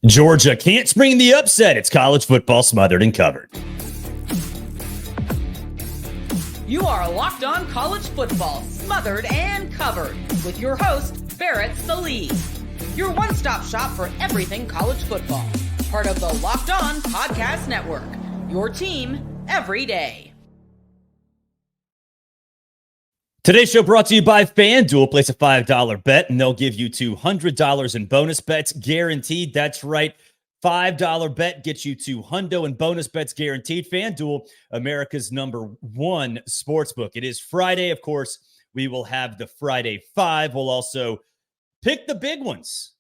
Georgia can't spring the upset. It's college football smothered and covered. You are Locked On College Football, smothered and covered, with your host, Barrett Sallee. Your one-stop shop for everything college football. Part of the Locked On Podcast Network. Your team every day. Today's show brought to you by FanDuel. Place a $5 bet, and they'll give you $200 in bonus bets guaranteed. That's right. $5 bet gets you $200 in bonus bets guaranteed. FanDuel, America's #1 sportsbook. It is Friday, of course. We will have the Friday Five. We'll also pick the big ones.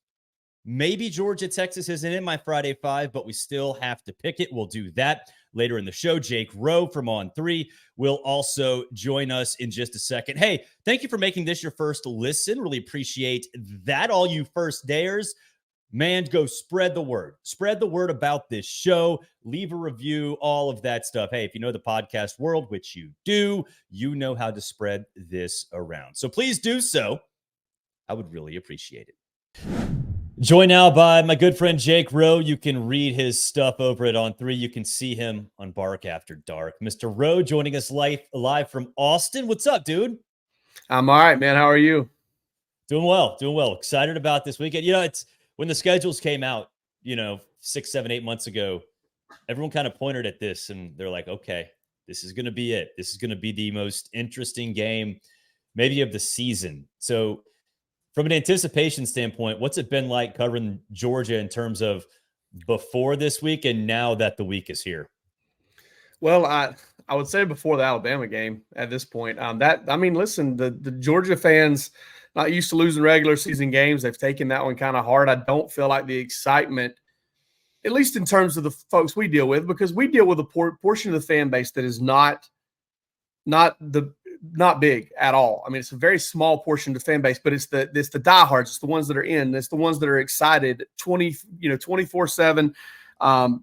Maybe Georgia, Texas isn't in my Friday Five, but we still have to pick it. We'll do that later in the show. Jake Rowe from On3 will also join us in just a second. Hey, thank you for making this your first listen. Really appreciate that. All you first dayers, man, go spread the word. Spread the word about this show. Leave a review, all of that stuff. Hey, if you know the podcast world, which you do, you know how to spread this around. So please do so. I would really appreciate it. Joined now by my good friend Jake Rowe. You can read his stuff over at On3. You can see him on Bark After Dark. Mr. Rowe joining us live from Austin. What's up, dude? I'm all right, man. How are you? Doing well. Excited about this weekend. You know, it's when the schedules came out, 6, 7, 8 months ago, everyone kind of pointed at this and they're like, okay, this is going to be it. This is going to be the most interesting game maybe of the season. So from an anticipation standpoint, what's it been like covering Georgia in terms of before this week and now that the week is here? Well, I would say before the Alabama game at this point. Listen, the Georgia fans not used to losing regular season games. They've taken that one kind of hard. I don't feel like the excitement, at least in terms of the folks we deal with, because we deal with a portion of the fan base that is not big at all. I mean, it's a very small portion of the fan base, but it's the diehards. It's the ones that are in. It's the ones that are excited 24/7,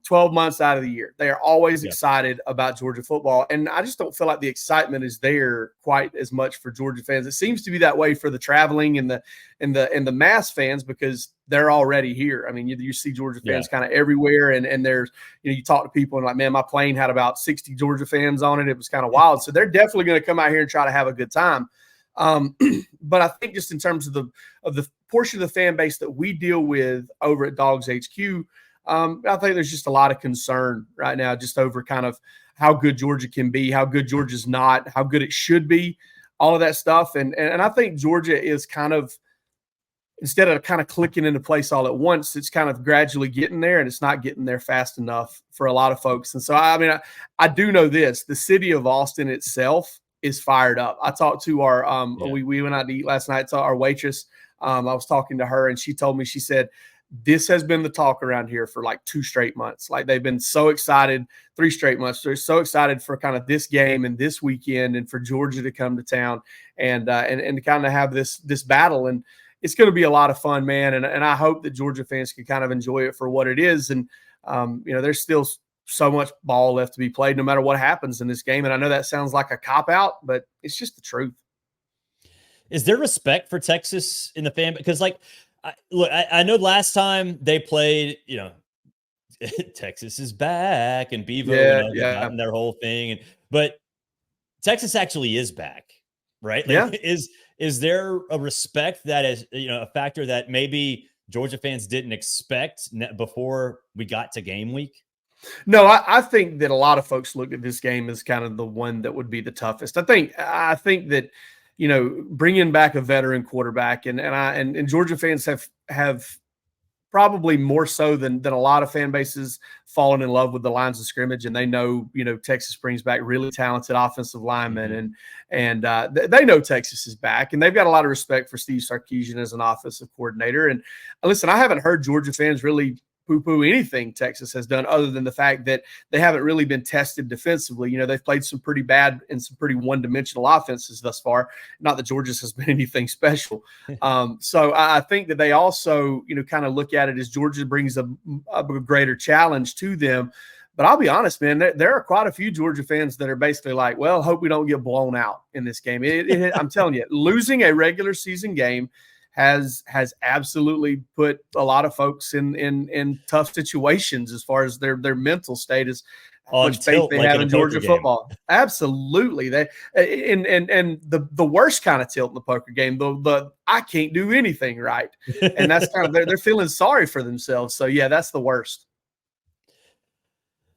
12 months out of the year. They are always excited about Georgia football. And I just don't feel like the excitement is there quite as much for Georgia fans. It seems to be that way for the traveling and the mass fans because they're already here. I mean, you see Georgia fans kind of everywhere. And there's, you talk to people and like, man, my plane had about 60 Georgia fans on it. It was kind of wild. So they're definitely going to come out here and try to have a good time. But I think just in terms of the portion of the fan base that we deal with over at DawgsHQ, I think there's just a lot of concern right now just over kind of how good Georgia can be, how good Georgia's not, how good it should be, all of that stuff. And I think Georgia is kind of, instead of kind of clicking into place all at once, it's kind of gradually getting there, and it's not getting there fast enough for a lot of folks. And so, I do know this. The city of Austin itself is fired up. I talked to our we went out to eat last night, to our waitress. I was talking to her, and she told me, she said, this has been the talk around here for like 2 straight months. Like they've been so excited, 3 straight months. They're so excited for kind of this game and this weekend and for Georgia to come to town and to kind of have this battle. And it's going to be a lot of fun, man. And I hope that Georgia fans can kind of enjoy it for what it is. And, there's still so much ball left to be played no matter what happens in this game. And I know that sounds like a cop-out, but it's just the truth. Is there respect for Texas in the fan? Because I know last time they played, Texas is back and Bevo and their whole thing. But Texas actually is back, right? Is there a respect that is, a factor that maybe Georgia fans didn't expect before we got to game week? No, I think that a lot of folks look at this game as kind of the one that would be the toughest. I think that, bringing back a veteran quarterback and Georgia fans have probably more so than a lot of fan bases fallen in love with the lines of scrimmage. And they know, Texas brings back really talented offensive linemen and they know Texas is back, and they've got a lot of respect for Steve Sarkisian as an offensive coordinator. And listen, I haven't heard Georgia fans really poo-poo anything Texas has done other than the fact that they haven't really been tested defensively. They've played some pretty bad and some pretty one-dimensional offenses thus far. Not that Georgia's has been anything special. So I think that they also, kind of look at it as Georgia brings a greater challenge to them. But I'll be honest, man, there are quite a few Georgia fans that are basically like, well, hope we don't get blown out in this game. I'm telling you, losing a regular season game has absolutely put a lot of folks in tough situations as far as their mental state is. How much faith they have in Georgia football. Absolutely. They and the worst kind of tilt in the poker game, the I can't do anything right. And that's kind of they're feeling sorry for themselves. So yeah, that's the worst.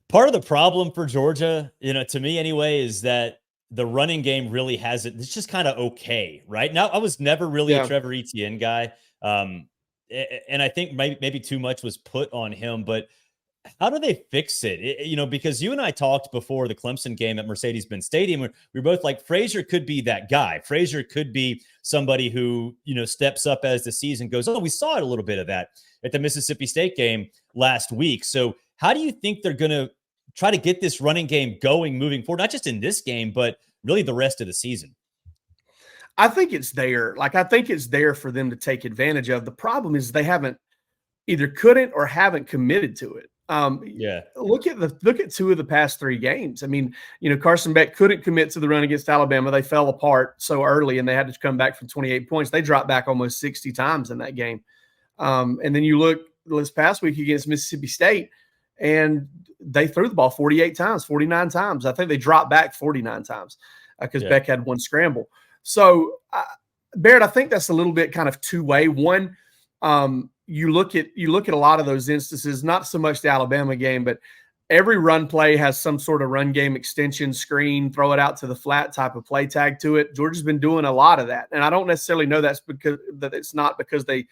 Part of the problem for Georgia, to me anyway, is that the running game really hasn't. It's just kind of okay, right? Now, I was never really a Trevor Etienne guy. And I think maybe too much was put on him, but how do they fix it? Because you and I talked before the Clemson game at Mercedes-Benz Stadium, where we were both like, Frazier could be that guy. Frazier could be somebody who, steps up as the season goes on. We saw it a little bit of that at the Mississippi State game last week. So how do you think they're going to try to get this running game going moving forward, not just in this game, but really the rest of the season? I think it's there. I think it's there for them to take advantage of. The problem is they couldn't or haven't committed to it. Look at two of the past three games. I mean, Carson Beck couldn't commit to the run against Alabama. They fell apart so early, and they had to come back from 28 points. They dropped back almost 60 times in that game. And then you look this past week against Mississippi State, and they threw the ball 48 times, 49 times. I think they dropped back 49 times because Beck had one scramble. So, Barrett, I think that's a little bit kind of two-way. One, you look at a lot of those instances, not so much the Alabama game, but every run play has some sort of run game extension, screen, throw it out to the flat type of play tag to it. Georgia's been doing a lot of that. And I don't necessarily know that it's not because they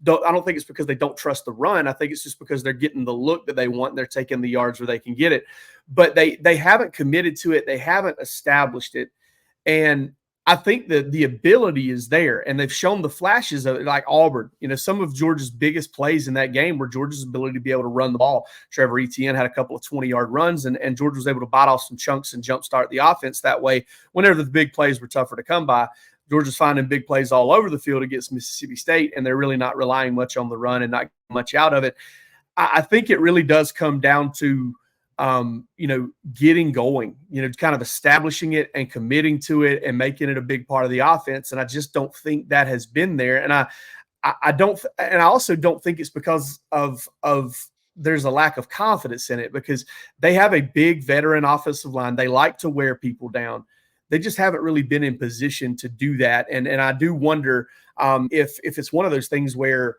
don't. I don't think it's because they don't trust the run. I think it's just because they're getting the look that they want. And they're taking the yards where they can get it, but they haven't committed to it. They haven't established it. And I think that the ability is there, and they've shown the flashes of it, like Auburn. Some of Georgia's biggest plays in that game were Georgia's ability to be able to run the ball. Trevor Etienne had a couple of 20-yard runs, and Georgia was able to bite off some chunks and jumpstart the offense that way. Whenever the big plays were tougher to come by, Georgia's finding big plays all over the field against Mississippi State, and they're really not relying much on the run and not much out of it. I think it really does come down to getting going, kind of establishing it and committing to it and making it a big part of the offense. And I just don't think that has been there. And I also don't think it's because of there's a lack of confidence in it, because they have a big veteran offensive line. They like to wear people down. They just haven't really been in position to do that. And I do wonder if it's one of those things where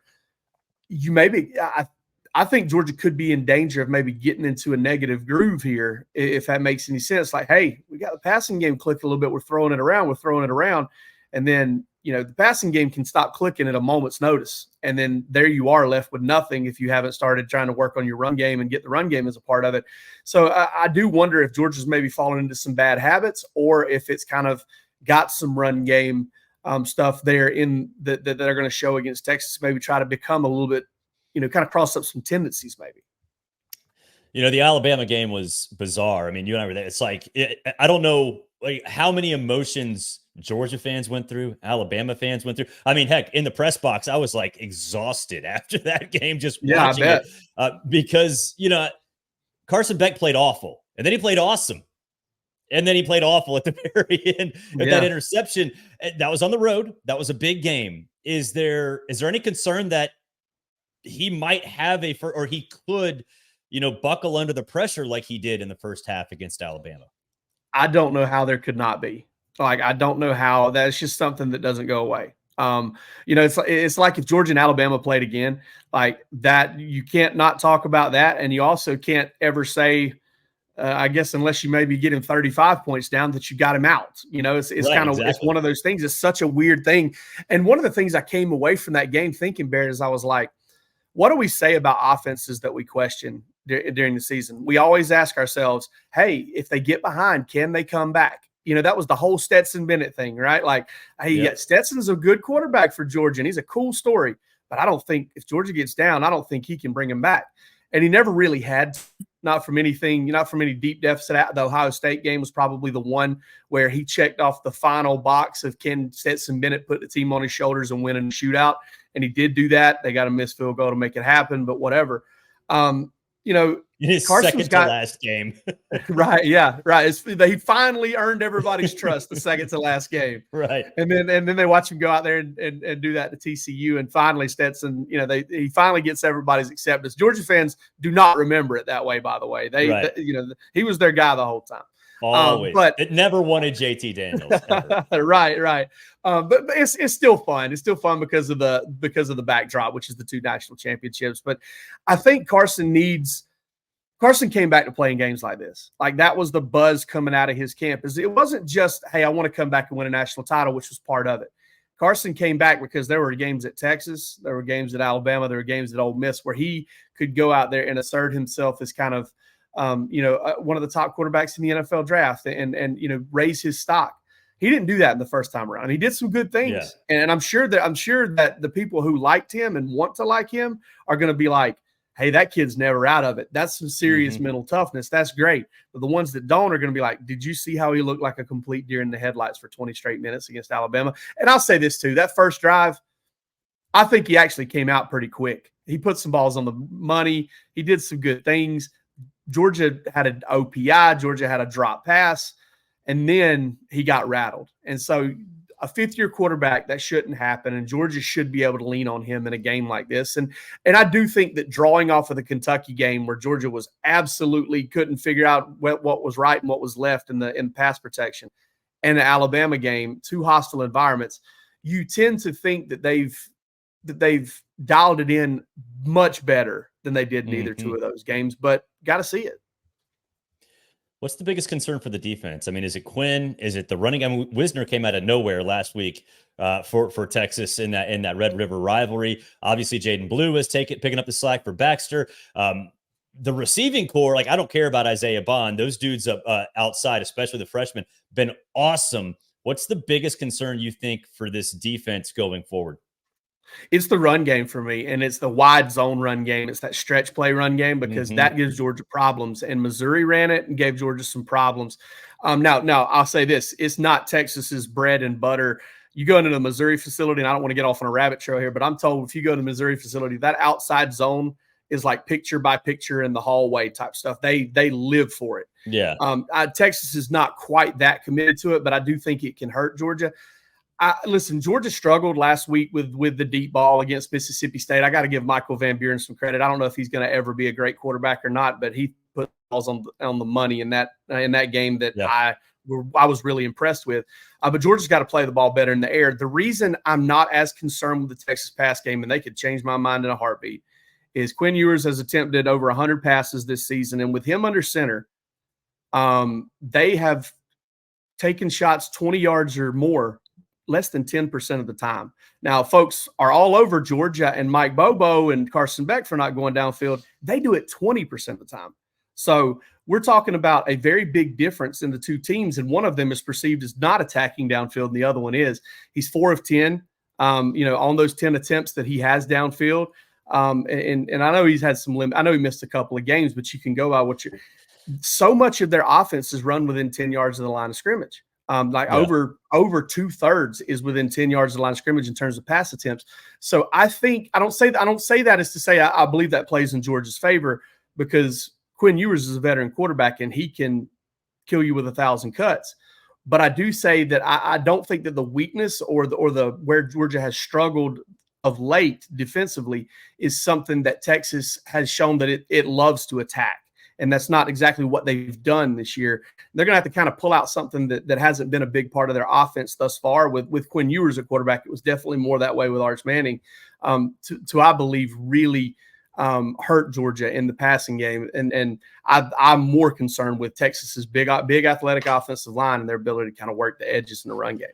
I think Georgia could be in danger of maybe getting into a negative groove here, if that makes any sense. Like, hey, we got the passing game clicked a little bit. We're throwing it around. And then, the passing game can stop clicking at a moment's notice. And then there you are left with nothing if you haven't started trying to work on your run game and get the run game as a part of it. So I do wonder if Georgia's maybe fallen into some bad habits, or if it's kind of got some run game stuff there in that they're going to show against Texas, maybe try to become a little bit, kind of cross up some tendencies maybe. The Alabama game was bizarre. I mean, you and I were there. It's like, I don't know how many emotions Georgia fans went through, Alabama fans went through. I mean, heck, in the press box, I was like exhausted after that game, just watching it. Because, Carson Beck played awful, and then he played awesome. And then he played awful at the very end of that interception. That was on the road. That was a big game. Is there any concern that he might have or he could, buckle under the pressure like he did in the first half against Alabama? I don't know how there could not be. I don't know how. That's just something that doesn't go away. It's like if Georgia and Alabama played again, like that, you can't not talk about that. And you also can't ever say, I guess, unless you maybe get him 35 points down, that you got him out. It's right, kind of, exactly. It's one of those things. It's such a weird thing. And one of the things I came away from that game thinking, Barrett, is I was like, what do we say about offenses that we question during the season? We always ask ourselves, hey, if they get behind, can they come back? That was the whole Stetson Bennett thing, right? Like, hey, Stetson's a good quarterback for Georgia, and he's a cool story. But I don't think if Georgia gets down, I don't think he can bring him back. And he never really had, not from any deep deficit. The Ohio State game was probably the one where he checked off the final box of can Stetson Bennett put the team on his shoulders and win in a shootout. And he did do that. They got a missed field goal to make it happen, but whatever. in his Carson's second to last game. Right. Yeah. Right. He finally earned everybody's trust the second to last game. Right. And then they watch him go out there and do that to TCU. And finally Stetson, he finally gets everybody's acceptance. Georgia fans do not remember it that way, by the way. He was their guy the whole time. Always. But it never wanted JT Daniels. Ever. Right. But it's still fun. It's still fun because of the backdrop, which is the 2 national championships. But I think Carson came back to playing games like this. Like, that was the buzz coming out of his camp. It wasn't just, hey, I want to come back and win a national title, which was part of it. Carson came back because there were games at Texas, there were games at Alabama, there were games at Ole Miss where he could go out there and assert himself as kind of one of the top quarterbacks in the NFL draft and raise his stock. He didn't do that in the first time around. He did some good things. Yeah. And I'm sure that the people who liked him and want to like him are going to be like, hey, that kid's never out of it. That's some serious mental toughness. That's great. But the ones that don't are going to be like, did you see how he looked like a complete deer in the headlights for 20 straight minutes against Alabama? And I'll say this too, that first drive, I think he actually came out pretty quick. He put some balls on the money. He did some good things. Georgia had an OPI. Georgia had a drop pass. And then he got rattled. And so a fifth-year quarterback, that shouldn't happen, and Georgia should be able to lean on him in a game like this. And I do think that drawing off of the Kentucky game where Georgia was absolutely couldn't figure out what was right and what was left in pass protection, and the Alabama game, 2 hostile environments, you tend to think that they've dialed it in much better than they did in either 2 of those games, but got to see it. What's the biggest concern for the defense? I mean, is it Quinn? Is it the running? I mean, Wisner came out of nowhere last week for Texas in that Red River rivalry. Obviously, Jaden Blue is picking up the slack for Baxter. The receiving core, like, I don't care about Isaiah Bond. Those dudes outside, especially the freshmen, been awesome. What's the biggest concern you think for this defense going forward? It's the run game for me, and it's the wide zone run game. It's that stretch play run game because that gives Georgia problems, and Missouri ran it and gave Georgia some problems. Now I'll say this. It's not Texas's bread and butter. You go into the Missouri facility, and I don't want to get off on a rabbit trail here, but I'm told if you go to the Missouri facility, that outside zone is like picture by picture in the hallway type stuff. They live for it. Yeah. Texas is not quite that committed to it, but I do think it can hurt Georgia. Listen, Georgia struggled last week with the deep ball against Mississippi State. I got to give Michael Van Buren some credit. I don't know if he's going to ever be a great quarterback or not, but he put balls on the money in that game that I was really impressed with. But Georgia's got to play the ball better in the air. The reason I'm not as concerned with the Texas pass game, and they could change my mind in a heartbeat, is Quinn Ewers has attempted over 100 passes this season, and with him under center, they have taken shots 20 yards or more less than 10% of the time. Now, folks are all over Georgia and Mike Bobo and Carson Beck for not going downfield. They do it 20% of the time. So we're talking about a very big difference in the 2 teams, and one of them is perceived as not attacking downfield, and the other one is. He's 4 of 10, on those 10 attempts that he has downfield. And I know he's had some limit. I know he missed a couple of games, but you can go by so much of their offense is run within 10 yards of the line of scrimmage. Over 2/3 is within 10 yards of the line of scrimmage in terms of pass attempts. So I think I don't say that as to say I believe that plays in Georgia's favor, because Quinn Ewers is a veteran quarterback and he can kill you with 1,000 cuts. But I do say that I don't think that the weakness or the where Georgia has struggled of late defensively is something that Texas has shown that it loves to attack. And that's not exactly what they've done this year. They're going to have to kind of pull out something that hasn't been a big part of their offense thus far. With Quinn Ewers at quarterback, it was definitely more that way with Arch Manning, to I believe, really hurt Georgia in the passing game. And I'm more concerned with Texas's big athletic offensive line and their ability to kind of work the edges in the run game.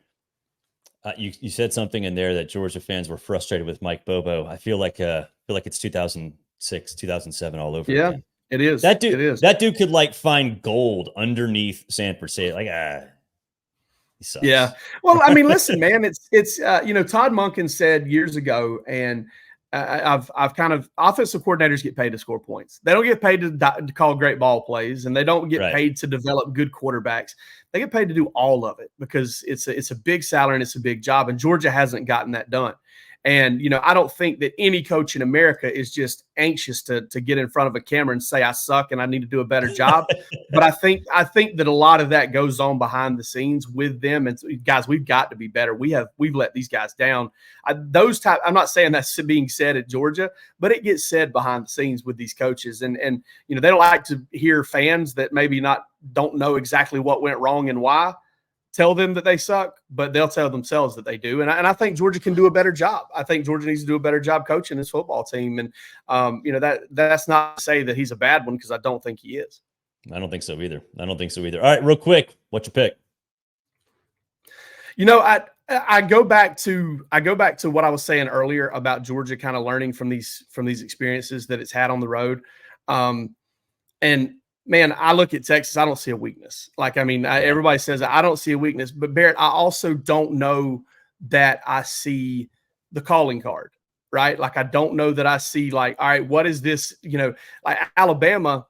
You said something in there that Georgia fans were frustrated with Mike Bobo. I feel like it's 2006, 2007 all over again. It is. That dude could like find gold underneath Sanford State. Like, he sucks. Yeah. Well, I mean, listen, man, it's Todd Monken said years ago, and I've kind of offensive coordinators get paid to score points. They don't get paid to call great ball plays, and they don't get paid to develop good quarterbacks. They get paid to do all of it because it's a big salary and it's a big job, and Georgia hasn't gotten that done. And, I don't think that any coach in America is just anxious to get in front of a camera and say, I suck and I need to do a better job. But I think that a lot of that goes on behind the scenes with them. And guys, we've got to be better. We've let these guys down. I'm not saying that's being said at Georgia, but it gets said behind the scenes with these coaches. And they don't like to hear fans that maybe don't know exactly what went wrong and why tell them that they suck, but they'll tell themselves that they do. And I think Georgia can do a better job. I think Georgia needs to do a better job coaching his football team. And, that's not to say that he's a bad one, because I don't think he is. I don't think so either. All right, real quick, what's your pick? I go back to what I was saying earlier about Georgia kind of learning from these experiences that it's had on the road. And man, I look at Texas, I don't see a weakness. Everybody says I don't see a weakness, but Barrett, I also don't know that I see the calling card, right? I don't know that I see all right, what is this? Alabama,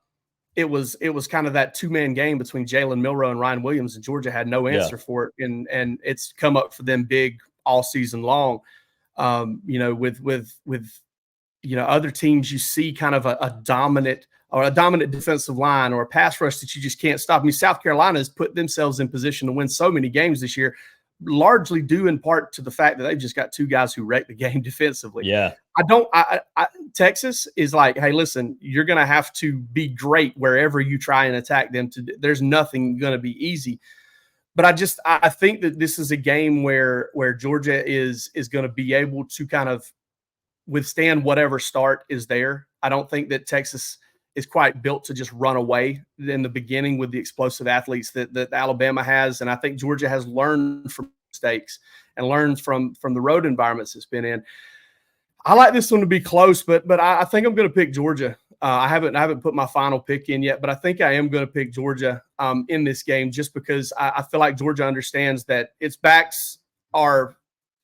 it was kind of that two-man game between Jalen Milroe and Ryan Williams, and Georgia had no answer for it. And it's come up for them big all season long. With other teams, you see kind of a dominant defensive line or a pass rush that you just can't stop. South Carolina has put themselves in position to win so many games this year, largely due in part to the fact that they've just got two guys who wreck the game defensively. Yeah. Texas is like, hey, listen, you're going to have to be great wherever you try and attack them. There's nothing going to be easy. But I think that this is a game where Georgia is going to be able to kind of withstand whatever start is there. I don't think that Texas is quite built to just run away in the beginning with the explosive athletes that Alabama has. And I think Georgia has learned from mistakes and learned from the road environments it's been in. I like this one to be close, but I think I'm going to pick Georgia. I haven't put my final pick in yet, but I think I am going to pick Georgia in this game, just because I feel like Georgia understands that its backs are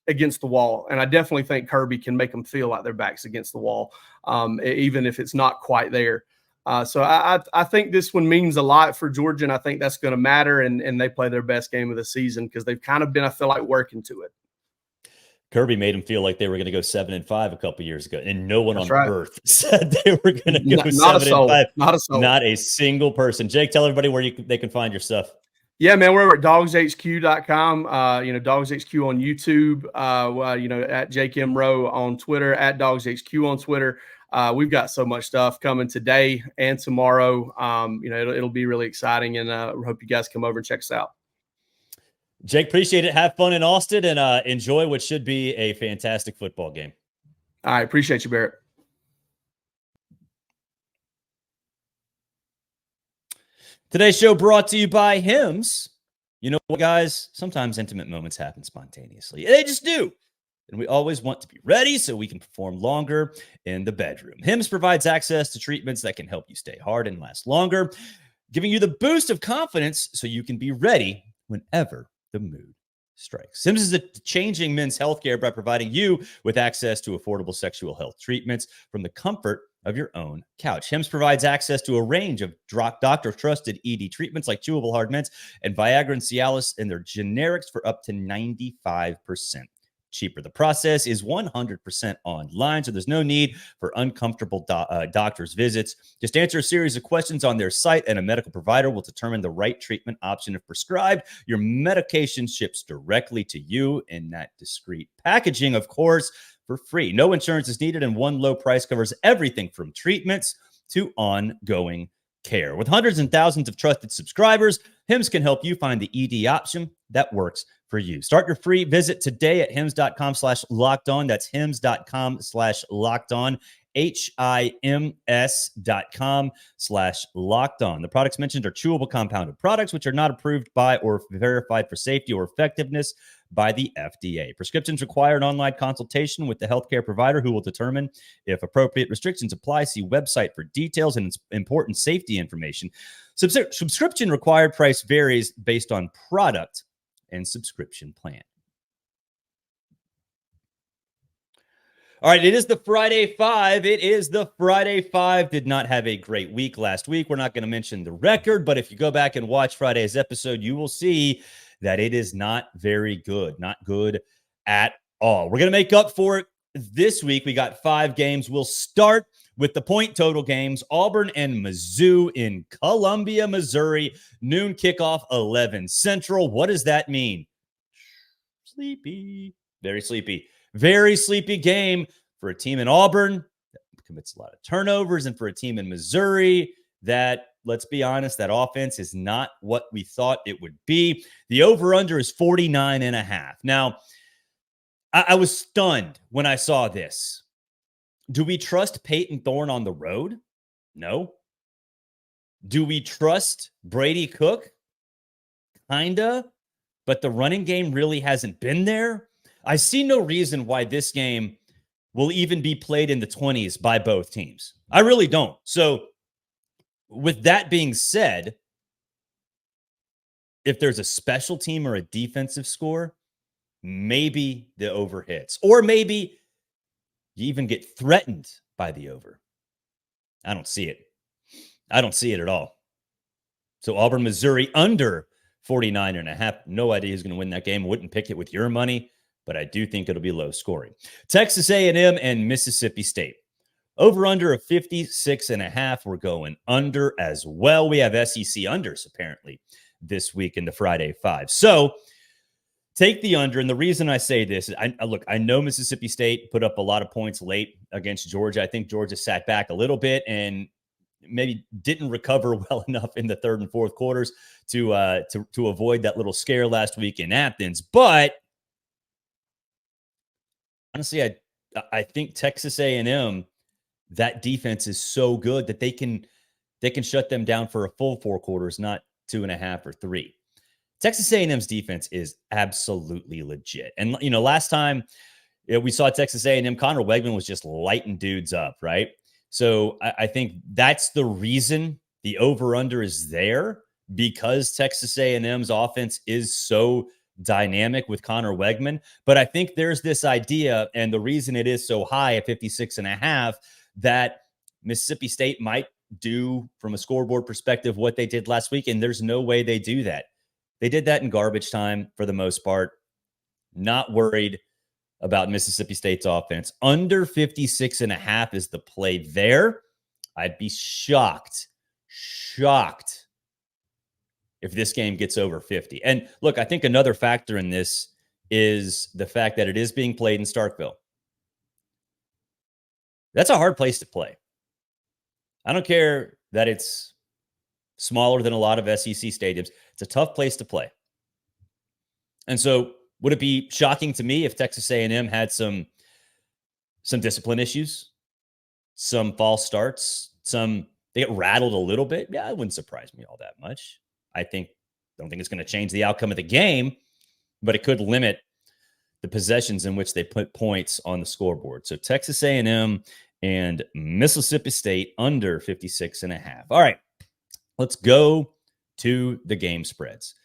against the wall. And I definitely think Kirby can make them feel like their backs against the wall, even if it's not quite there. So I think this one means a lot for Georgia, and I think that's going to matter. And they play their best game of the season, because they've kind of been, I feel like, working to it. Kirby made them feel like they were going to go 7-5 a couple years ago, and no one on earth said they were going to go 7-5. Not a soul. Not a single person. Jake, tell everybody where they can find your stuff. Yeah, man, we're over at DawgsHQ.com. DawgsHQ on YouTube. At Jake M. Rowe on Twitter. At DawgsHQ on Twitter. We've got so much stuff coming today and tomorrow. It'll be really exciting, and I hope you guys come over and check us out. Jake, appreciate it. Have fun in Austin, and enjoy what should be a fantastic football game. All right. Appreciate you, Barrett. Today's show brought to you by Hims. You know what, guys? Sometimes intimate moments happen spontaneously. They just do. And we always want to be ready so we can perform longer in the bedroom. Hims provides access to treatments that can help you stay hard and last longer, giving you the boost of confidence so you can be ready whenever the mood strikes. Hims is changing men's healthcare by providing you with access to affordable sexual health treatments from the comfort of your own couch. Hims provides access to a range of doctor-trusted ED treatments like chewable hard mints and Viagra and Cialis, and their generics for up to 95% cheaper. The process is 100% online, so there's no need for uncomfortable doctor's visits. Just answer a series of questions on their site, and a medical provider will determine the right treatment option. If prescribed, your medication ships directly to you in that discreet packaging, of course, for free. No insurance is needed, and one low price covers everything from treatments to ongoing care. With hundreds and thousands of trusted subscribers, Hims can help you find the ED option that works for you. Start your free visit today at hims.com/lockedon. That's hims.com/lockedon. HIMS.com/lockedon. The products mentioned are chewable compounded products, which are not approved by or verified for safety or effectiveness by the FDA. Prescriptions require an online consultation with the healthcare provider, who will determine if appropriate. Restrictions apply. See website for details and important safety information. Subscription required. Price varies based on product and subscription plan. All right, it is the Friday Five. Did not have a great week last week. We're not going to mention the record, but if you go back and watch Friday's episode, you will see that it is not very good. Not good at all. We're going to make up for it this week, we got 5 games. We'll start with the point total games. Auburn and Mizzou in Columbia, Missouri. Noon kickoff, 11 Central. What does that mean? Sleepy. Very sleepy. Very sleepy game for a team in Auburn that commits a lot of turnovers, and for a team in Missouri that, let's be honest, that offense is not what we thought it would be. The over-under is 49.5. Now, I was stunned when I saw this. Do we trust Peyton Thorne on the road? No. Do we trust Brady Cook? Kinda. But the running game really hasn't been there. I see no reason why this game will even be played in the 20s by both teams. I really don't. So, with that being said, if there's a special team or a defensive score, maybe the over hits. Or maybe you even get threatened by the over. I don't see it. I don't see it at all. So Auburn, Missouri under 49.5. No idea who's going to win that game. Wouldn't pick it with your money, but I do think it'll be low scoring. Texas A&M and Mississippi State. Over under of 56.5. We're going under as well. We have SEC unders apparently this week in the Friday 5. So take the under. And the reason I say this is, I know Mississippi State put up a lot of points late against Georgia. I think Georgia sat back a little bit and maybe didn't recover well enough in the third and fourth quarters to avoid that little scare last week in Athens. But honestly, I think Texas A&M, that defense is so good that they can shut them down for a full 4 quarters, not 2.5 or 3. Texas A&M's defense is absolutely legit. And, last time we saw Texas A&M, Connor Wegman was just lighting dudes up, right? So I think that's the reason the over-under is there, because Texas A&M's offense is so dynamic with Connor Wegman. But I think there's this idea, and the reason it is so high at 56.5, that Mississippi State might do, from a scoreboard perspective, what they did last week, and there's no way they do that. They did that in garbage time for the most part. Not worried about Mississippi State's offense. Under 56.5 is the play there. I'd be shocked if this game gets over 50. And look, I think another factor in this is the fact that it is being played in Starkville. That's a hard place to play. I don't care that it's smaller than a lot of SEC stadiums. It's a tough place to play. And so would it be shocking to me if Texas A&M had some discipline issues, some false starts, they get rattled a little bit? Yeah, it wouldn't surprise me all that much. I don't think it's going to change the outcome of the game, but it could limit the possessions in which they put points on the scoreboard. So Texas A&M and Mississippi State under 56.5. All right, let's go to the game spreads.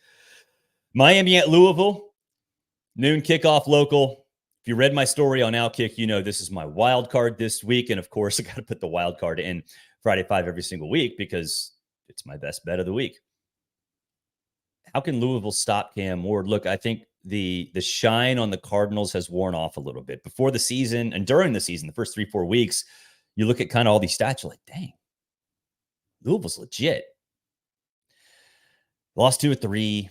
Miami at Louisville, noon kickoff local. If you read my story on Outkick, you know this is my wild card this week. And of course, I got to put the wild card in Friday 5 every single week because it's my best bet of the week. How can Louisville stop Cam Ward? Look, I think the shine on the Cardinals has worn off a little bit. Before the season and during the season, the first 3-4 weeks, you look at kind of all these stats, you're like, dang, Louisville's legit. Lost 2 of 3.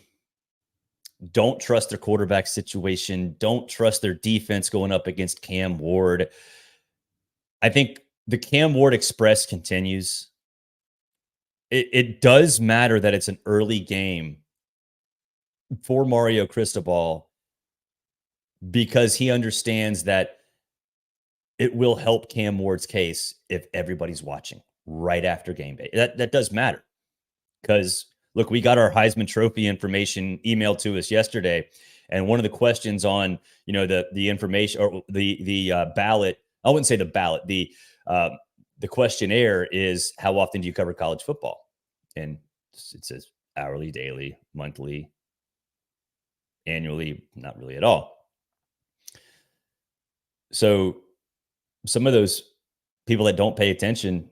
Don't trust their quarterback situation. Don't trust their defense going up against Cam Ward. I think the Cam Ward Express continues. It does matter that it's an early game for Mario Cristobal because he understands that it will help Cam Ward's case if everybody's watching right after game day. That does matter because, look, we got our Heisman Trophy information emailed to us yesterday, and one of the questions on the information or the ballot, I wouldn't say the ballot, the questionnaire is, how often do you cover college football? And it says hourly, daily, monthly, annually, not really at all. So some of those people that don't pay attention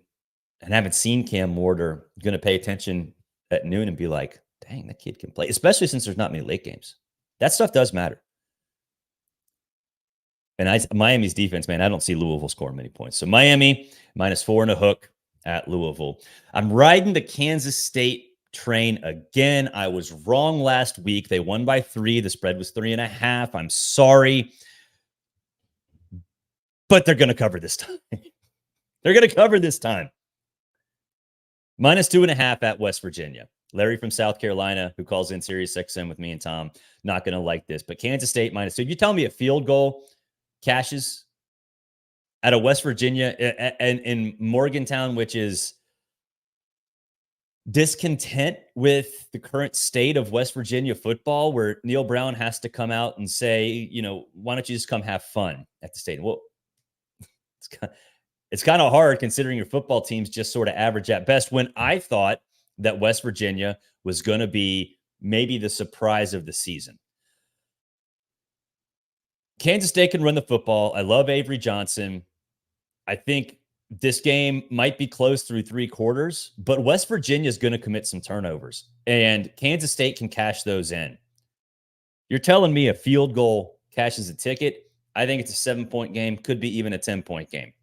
and haven't seen Cam Ward are going to pay attention at noon and be like, dang, that kid can play, especially since there's not many late games. That stuff does matter. And Miami's defense, man, I don't see Louisville scoring many points. So Miami -4.5 at Louisville. I'm riding the Kansas State train again. I was wrong last week. They won by 3. The spread was 3.5. I'm sorry. But they're going to cover this time. They're going to cover this time. -2.5 at West Virginia. Larry from South Carolina, who calls in Sirius XM with me and Tom, not going to like this. But Kansas State -2. You tell me a field goal cashes at a West Virginia and in Morgantown, which is discontent with the current state of West Virginia football, where Neil Brown has to come out and say, why don't you just come have fun at the stadium? Well, it's kind of hard considering your football team's just sort of average at best, when I thought that West Virginia was going to be maybe the surprise of the season. Kansas State can run the football. I love Avery Johnson. I think this game might be close through 3 quarters, but West Virginia is going to commit some turnovers, and Kansas State can cash those in. You're telling me a field goal cashes a ticket? I think it's a 7-point game, could be even a 10-point game.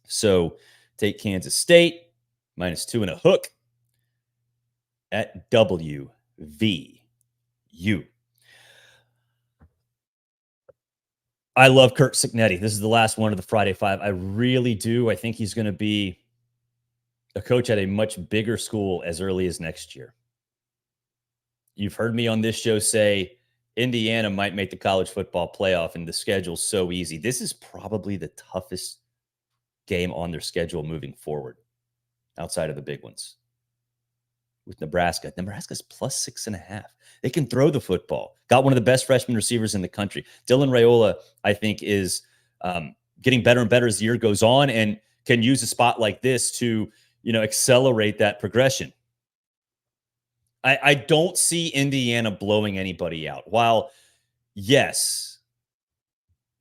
So take Kansas State -2.5 at WVU. I love Kurt Cignetti. This is the last one of the Friday Five. I really do. I think he's going to be a coach at a much bigger school as early as next year. You've heard me on this show say Indiana might make the college football playoff, and the schedule's so easy. This is probably the toughest game on their schedule moving forward, outside of the big ones. With Nebraska. Nebraska's +6.5. They can throw the football. Got one of the best freshman receivers in the country. Dylan Raiola, I think, is getting better and better as the year goes on, and can use a spot like this to, accelerate that progression. I don't see Indiana blowing anybody out. While, yes,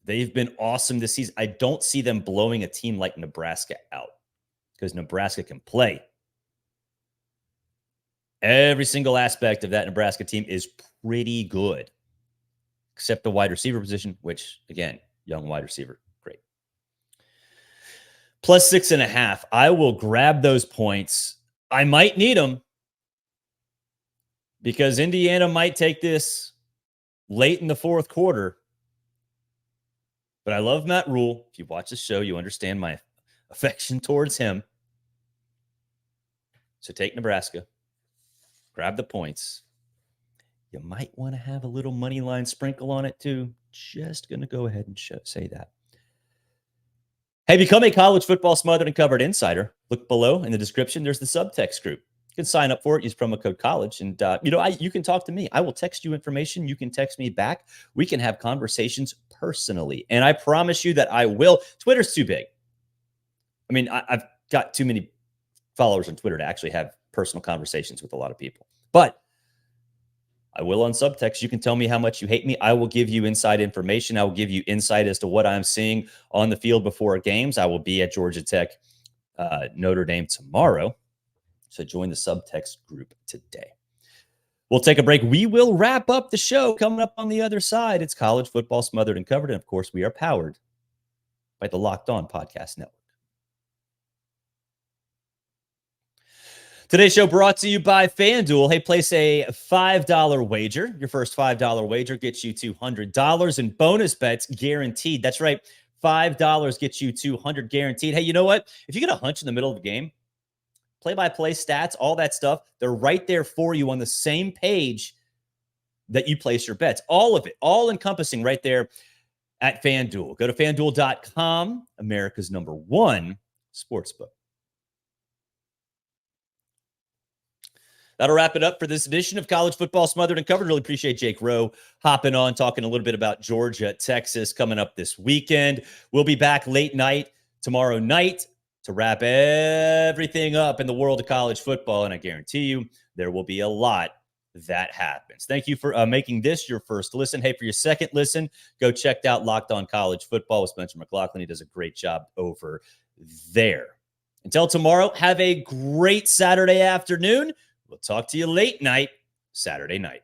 they've been awesome this season, I don't see them blowing a team like Nebraska out, because Nebraska can play. Every single aspect of that Nebraska team is pretty good, except the wide receiver position, which, again, young wide receiver, great. +6.5. I will grab those points. I might need them, because Indiana might take this late in the 4th quarter. But I love Matt Rule. If you watch the show, you understand my affection towards him. So take Nebraska. Grab the points. You might want to have a little money line sprinkle on it too. Just going to go ahead and say that. Hey, become a college football smothered and covered insider. Look below in the description. There's the subtext group. You can sign up for it. Use promo code college. And, you can talk to me. I will text you information. You can text me back. We can have conversations personally. And I promise you that I will. Twitter's too big. I mean, I've got too many followers on Twitter to actually have personal conversations with a lot of people. But I will on subtext. You can tell me how much you hate me. I will give you inside information. I will give you insight as to what I'm seeing on the field before games. I will be at Georgia Tech, Notre Dame tomorrow. So join the subtext group today. We'll take a break. We will wrap up the show coming up on the other side. It's college football smothered and covered. And of course, we are powered by the Locked On Podcast Network. Today's show brought to you by FanDuel. Hey, place a $5 wager. Your first $5 wager gets you $200 in bonus bets guaranteed. That's right. $5 gets you $200 guaranteed. Hey, you know what? If you get a hunch in the middle of the game, play-by-play stats, all that stuff, they're right there for you on the same page that you place your bets. All of it, all encompassing right there at FanDuel. Go to FanDuel.com, America's #1 sportsbook. That'll wrap it up for this edition of College Football Smothered and Covered. Really appreciate Jake Rowe hopping on, talking a little bit about Georgia, Texas coming up this weekend. We'll be back late night tomorrow night to wrap everything up in the world of college football. And I guarantee you there will be a lot that happens. Thank you for making this your first listen. Hey, for your second listen, go check out Locked On College Football with Spencer McLaughlin. He does a great job over there. Until tomorrow, have a great Saturday afternoon. We'll talk to you late night, Saturday night.